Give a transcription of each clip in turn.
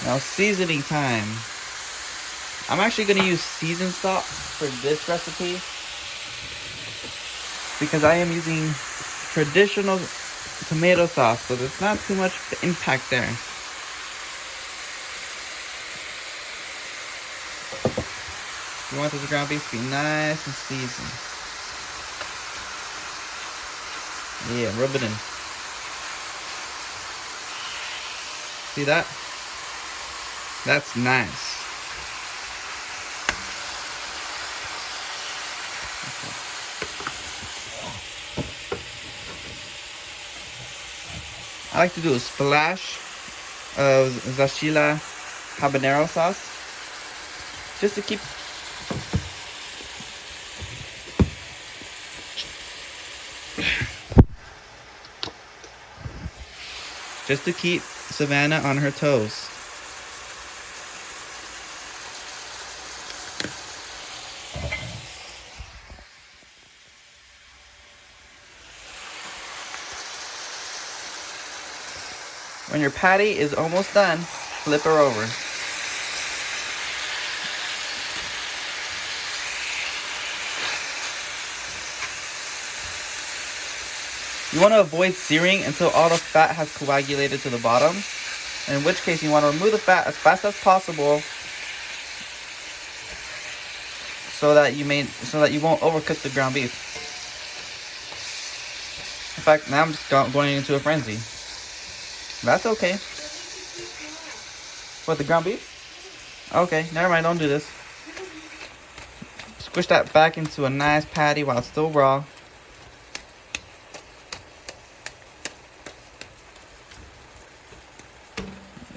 Now seasoning time. I'm actually going to use seasoned salt for this recipe because I am using traditional tomato sauce, so there's not too much impact there. You want this ground beef to be nice and seasoned. Yeah, rub it in. See that? That's nice. I like to do a splash of Zashila habanero sauce just to keep Savannah on her toes. When your patty is almost done, flip her over. You want to avoid searing until all the fat has coagulated to the bottom, in which case you want to remove the fat as fast as possible so that you won't overcook the ground beef. In fact, now I'm just going into a frenzy. That's okay. What, the ground beef? Okay, never mind, don't do this. Squish that back into a nice patty while it's still raw.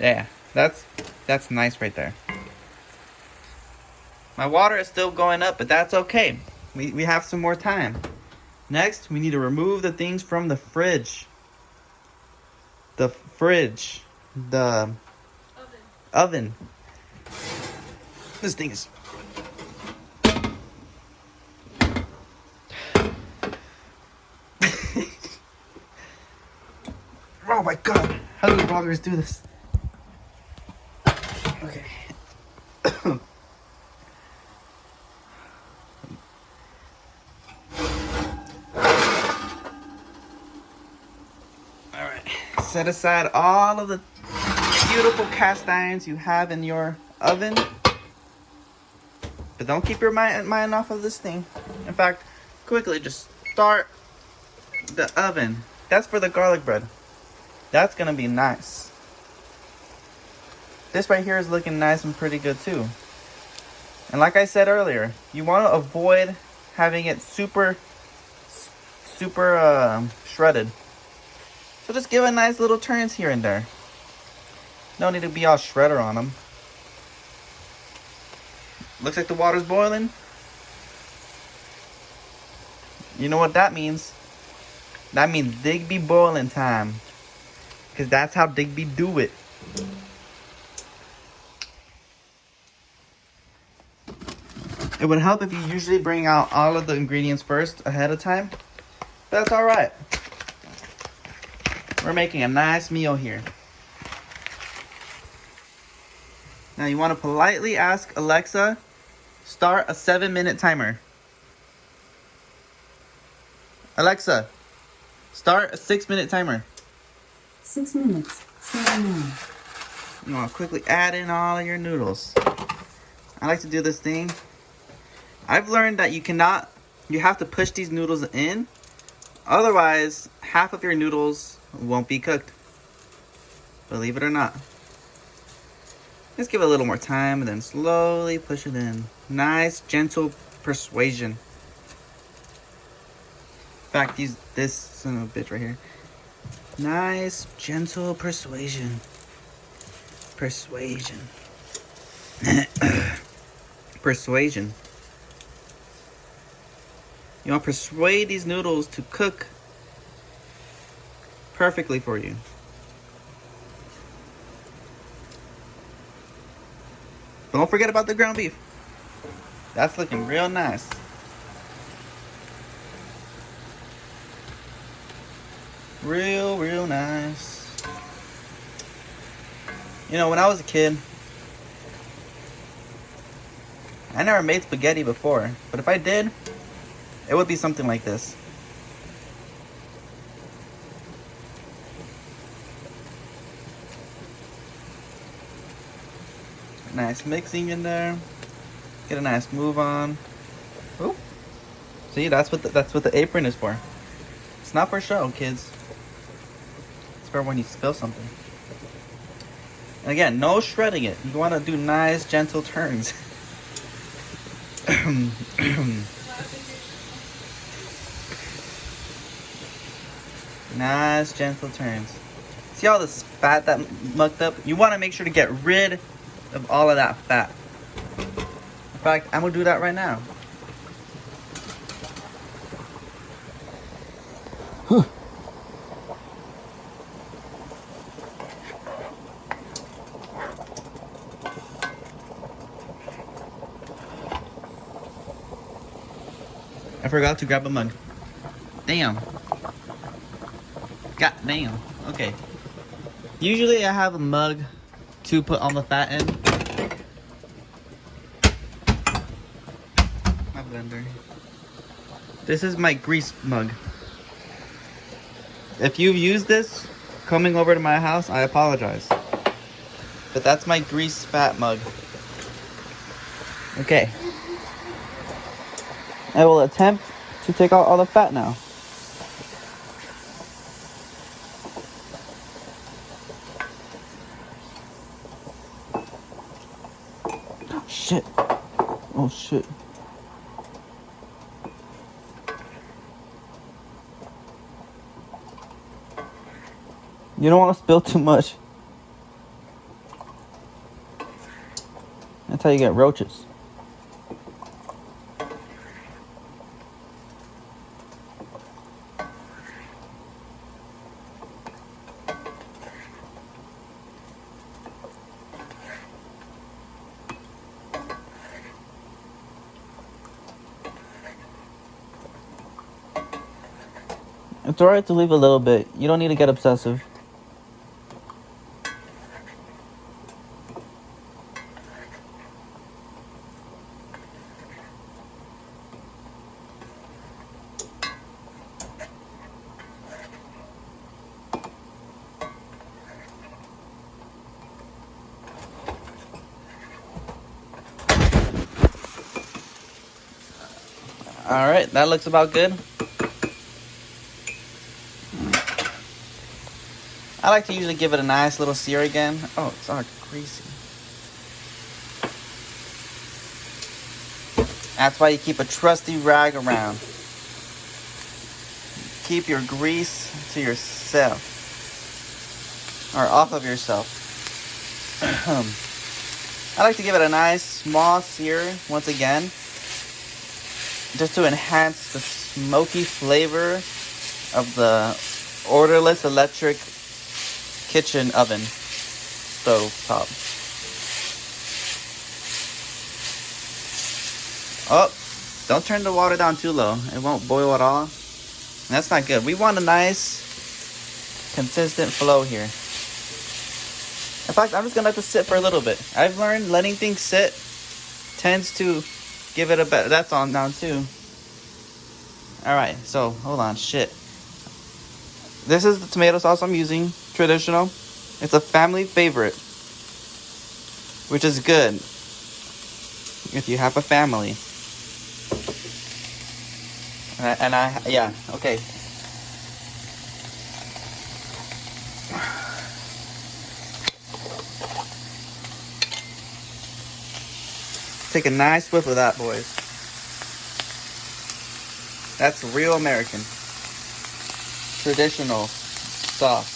Yeah, that's nice right there. My water is still going up, but that's okay. We have some more time. Next, we need to remove the things from the fridge. The oven. This thing is... Oh my god, how do vloggers do this? Okay. Alright, set aside all of the beautiful cast irons you have in your oven. But don't keep your mind off of this thing. In fact, quickly just start the oven. That's for the garlic bread. That's gonna be nice. This right here is looking nice and pretty good too. And like I said earlier, you want to avoid having it super shredded. So just give it nice little turns here and there. No need to be all shredder on them. Looks like the water's boiling. You know what that means? That means Digby boiling time. Because that's how Digby do it. It would help if you usually bring out all of the ingredients first ahead of time. But that's alright. We're making a nice meal here. Now you want to politely ask Alexa, start a 7-minute timer. Alexa, start a 6-minute timer. 6 minutes. 7 minutes. You want to quickly add in all of your noodles. I like to do this thing. I've learned that you have to push these noodles in. Otherwise, half of your noodles won't be cooked. Believe it or not. Just give it a little more time and then slowly push it in. Nice, gentle persuasion. In fact, use this son of a bitch right here. Nice, gentle persuasion. Persuasion. Persuasion. You want to persuade these noodles to cook perfectly for you. Don't forget about the ground beef. That's looking real nice. Real nice. You know, when I was a kid, I never made spaghetti before, but if I did, it would be something like this. Nice mixing in there. Get a nice move on. Ooh. See, that's what the apron is for. It's not for show, kids. It's for when you spill something. And again, no shredding it. You want to do nice, gentle turns. Nice, gentle turns. See all this fat that mucked up? You want to make sure to get rid of all of that fat. In fact, I'm going to do that right now. I forgot to grab a mug. Damn. God damn. Okay. Usually I have a mug to put on the fat end. My blender. This is my grease mug. If you've used this coming over to my house, I apologize. But that's my grease fat mug. Okay. I will attempt to take out all the fat now. Shit. Oh shit. You don't want to spill too much. That's how you get roaches. It's alright to leave a little bit. You don't need to get obsessive. Alright, that looks about good. I like to usually give it a nice little sear again. Oh, it's all greasy. That's why you keep a trusty rag around. Keep your grease to yourself. Or off of yourself. I like to give it a nice small sear once again. Just to enhance the smoky flavor of the orderless electric kitchen oven stove top. Oh, don't turn the water down too low. It won't boil at all. That's not good. We want a nice, consistent flow here. In fact, I'm just going to let this sit for a little bit. I've learned letting things sit tends to give it a better... That's on now too. Alright, so, hold on. Shit. This is the tomato sauce I'm using. Traditional. It's a family favorite. Which is good. If you have a family. Yeah, okay. Take a nice whiff of that, boys. That's real American. Traditional sauce.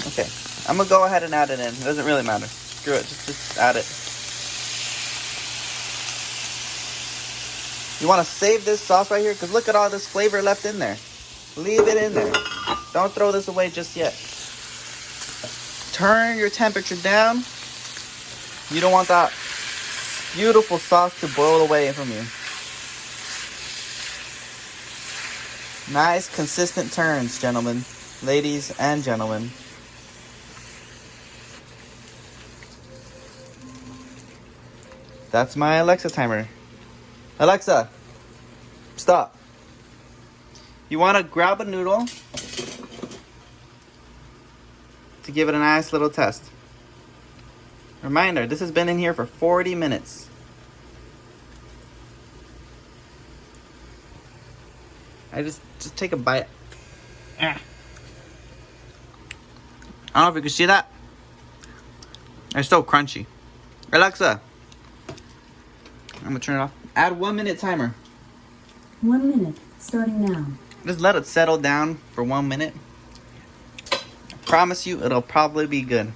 Okay, I'm gonna go ahead and add it in. It doesn't really matter. Screw it, just add it. You want to save this sauce right here because look at all this flavor left in there. Leave it in there. Don't throw this away just yet. Turn your temperature down. You don't want that beautiful sauce to boil away from you. Nice, consistent turns, gentlemen. Ladies and gentlemen. That's my Alexa timer. Alexa, stop. You want to grab a noodle to give it a nice little test. Reminder, this has been in here for 40 minutes. I just take a bite. I don't know if you can see that. It's so crunchy. Alexa, I'm gonna turn it off. Add 1 minute timer. 1 minute, starting now. Just let it settle down for 1 minute. I promise you, it'll probably be good.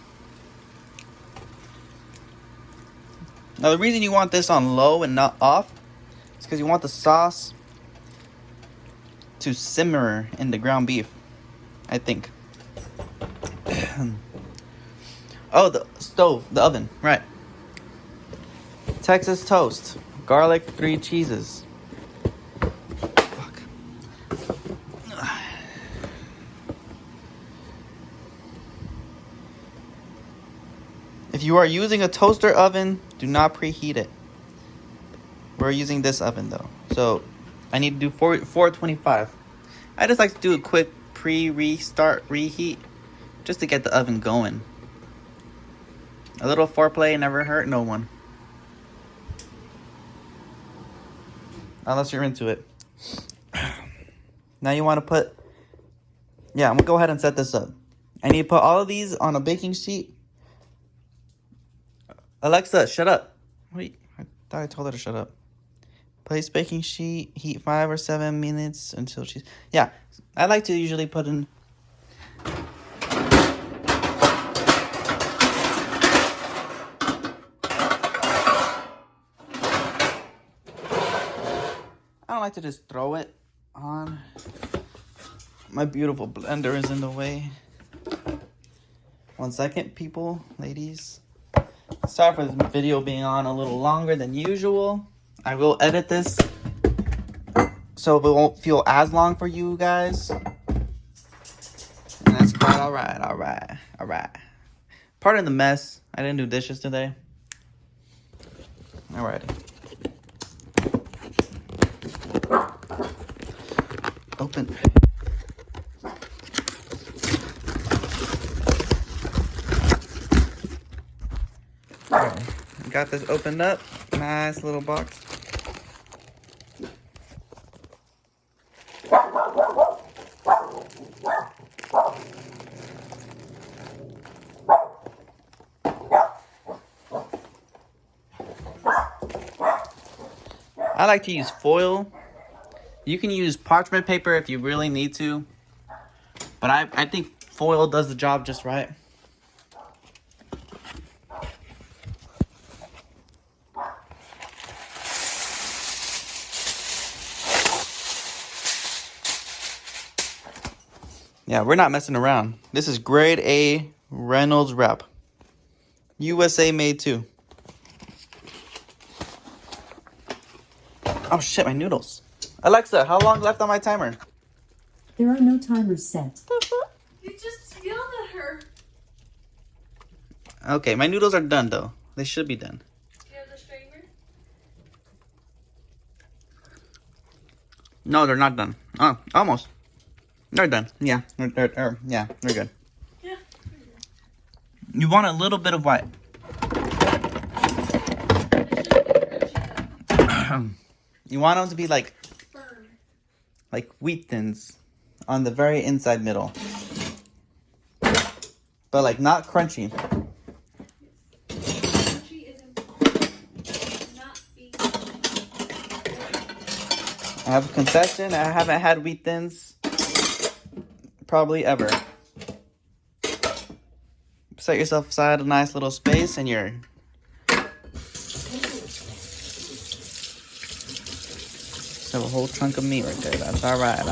Now, the reason you want this on low and not off is because you want the sauce to simmer in the ground beef, I think. Oh, the stove, the oven, right. Texas toast, garlic, 3 cheeses. Fuck. If you are using a toaster oven, do not preheat it. We're using this oven though, so I need to do 425. I just like to do a quick restart, reheat, just to get the oven going. A little foreplay never hurt no one. Unless you're into it. Now you want to put... Yeah, I'm going to go ahead and set this up. I need to put all of these on a baking sheet. Alexa, shut up. Wait, I thought I told her to shut up. Place baking sheet, heat 5 or 7 minutes until she's... Yeah, I like to usually put in... I don't like to just throw it on. My beautiful blender is in the way. 1 second, people, ladies. Sorry for this video being on a little longer than usual. I will edit this so it won't feel as long for you guys. And that's quite alright. Pardon the mess. I didn't do dishes today. Alrighty. Open. Alright. Got this opened up. Nice little box. I like to use foil. You can use parchment paper if you really need to. But I think foil does the job just right. Yeah, we're not messing around. This is grade A Reynolds wrap. USA made too. Oh shit, my noodles. Alexa, how long left on my timer? There are no timers set. You just yelled at her. Okay, my noodles are done though. They should be done. Do you have the strainer? No, they're not done. Oh, almost. They're done. Yeah, they're good. Yeah. You want a little bit of white. You want them to be like Firm. like wheat thins on the very inside middle. But like not crunchy. She isn't not being. I have a confession, I haven't had wheat thins probably ever. Set yourself aside a nice little space and you're have a whole chunk of meat right there. That's alright.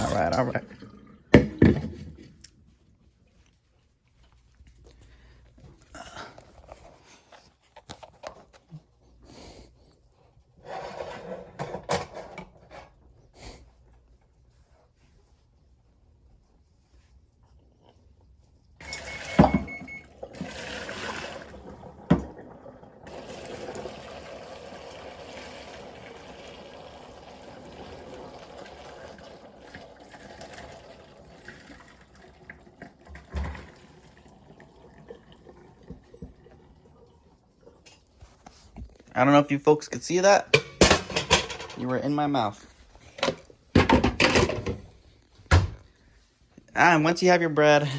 I don't know if you folks could see that. You were in my mouth. And once you have your bread,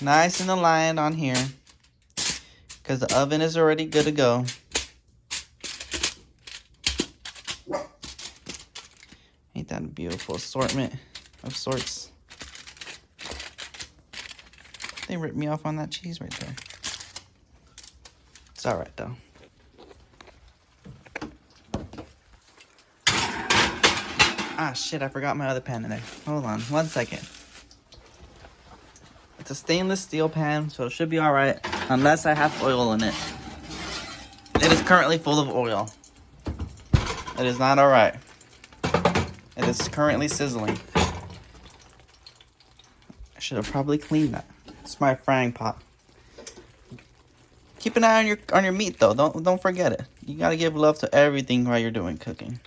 nice and aligned on here, because the oven is already good to go. Ain't that a beautiful assortment of sorts? They ripped me off on that cheese right there. It's alright though. Ah shit, I forgot my other pan in there. Hold on, 1 second. It's a stainless steel pan, so it should be alright. Unless I have oil in it. It is currently full of oil. It is not alright. It is currently sizzling. I should have probably cleaned that. It's my frying pot. Keep an eye on your meat though. Don't forget it. You gotta give love to everything while you're doing cooking.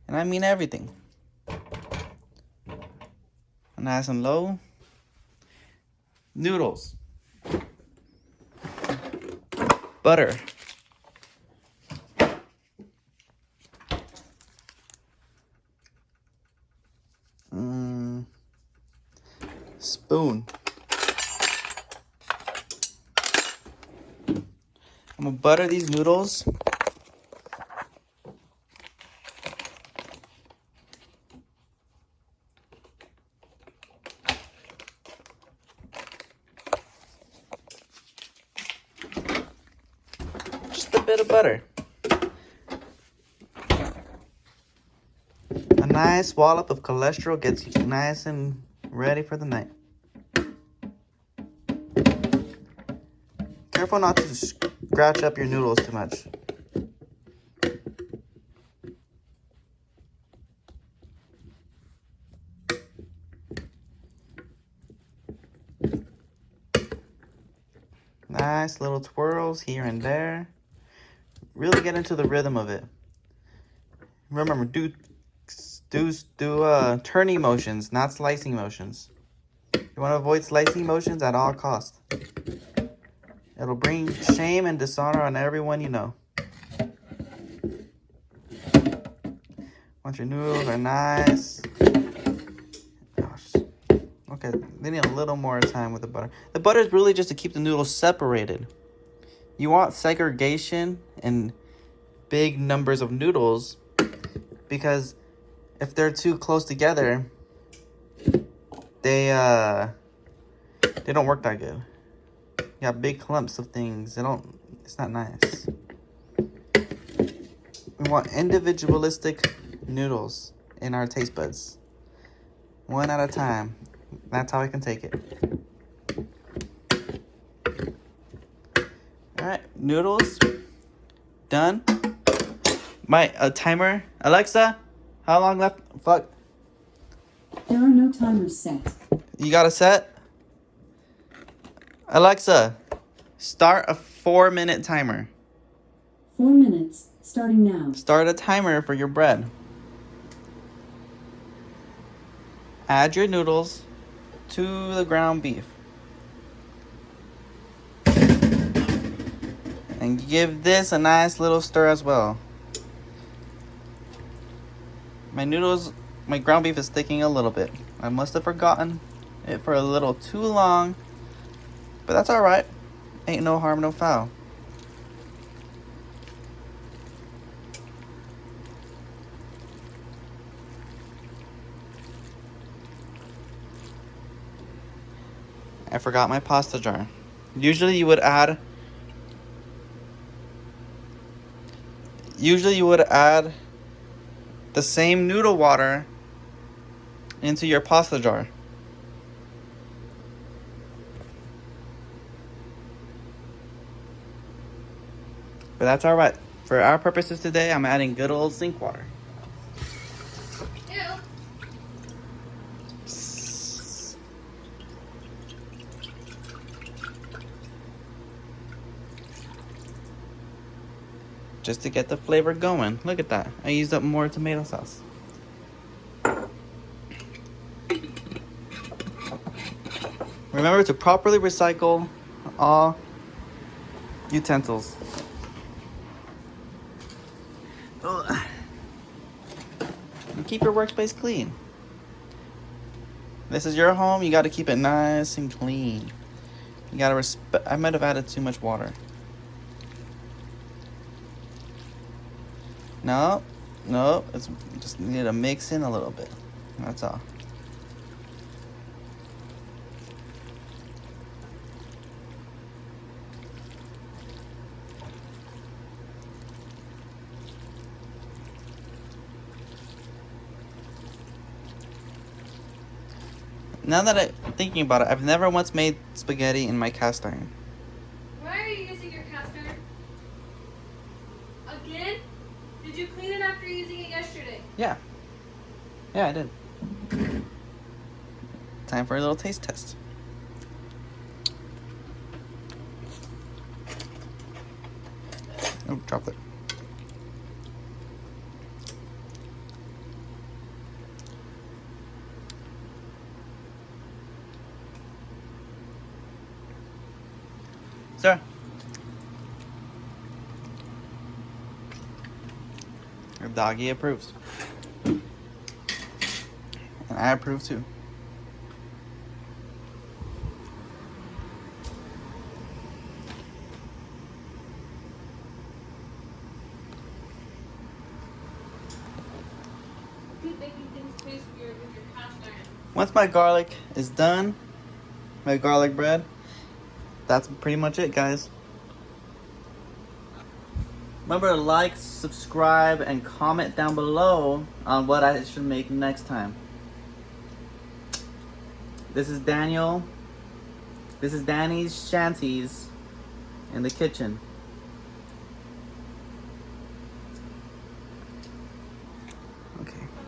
And I mean everything. Nice and low. Noodles. Butter. Spoon. I'm gonna butter these noodles. Just a bit of butter. A nice wallop of cholesterol gets you nice and ready for the night. Careful not to scratch up your noodles too much. Nice little twirls here and there. Really get into the rhythm of it. Remember, do turning motions, not slicing motions. You want to avoid slicing motions at all costs. It'll bring shame and dishonor on everyone you know. Once your noodles are nice. Gosh. Okay, they need a little more time with the butter. The butter is really just to keep the noodles separated. You want segregation in big numbers of noodles, because if they're too close together, they don't work that good. You got big clumps of things. It's not nice. We want individualistic noodles in our taste buds. One at a time. That's how I can take it. Alright, noodles. Done. My timer. Alexa, how long left? Fuck. There are no timers set. You got a set? Alexa, start a 4-minute timer. 4 minutes, starting now. Start a timer for your bread. Add your noodles to the ground beef. And give this a nice little stir as well. My ground beef is sticking a little bit. I must have forgotten it for a little too long. But that's alright. Ain't no harm, no foul. I forgot my pasta jar. Usually you would add the same noodle water into your pasta jar. But that's alright. For our purposes today, I'm adding good old sink water. Ew. Just to get the flavor going. Look at that. I used up more tomato sauce. Remember to properly recycle all utensils. Ugh. And keep your workspace clean. This is your home. You got to keep it nice and clean. You got to respect. I might have added too much water. No, no. It's just need to mix in a little bit. That's all. Now that I'm thinking about it, I've never once made spaghetti in my cast iron. Why are you using your cast iron? Again? Did you clean it after using it yesterday? Yeah. Yeah, I did. Time for a little taste test. Oh, dropped it. Sir. Your doggy approves. And I approve too. Keep making things taste weird with your cast iron. Once my garlic is done, my garlic bread, that's pretty much it, guys. Remember to like, subscribe, and comment down below on what I should make next time. This is Daniel. This is Danny's Shanties in the kitchen.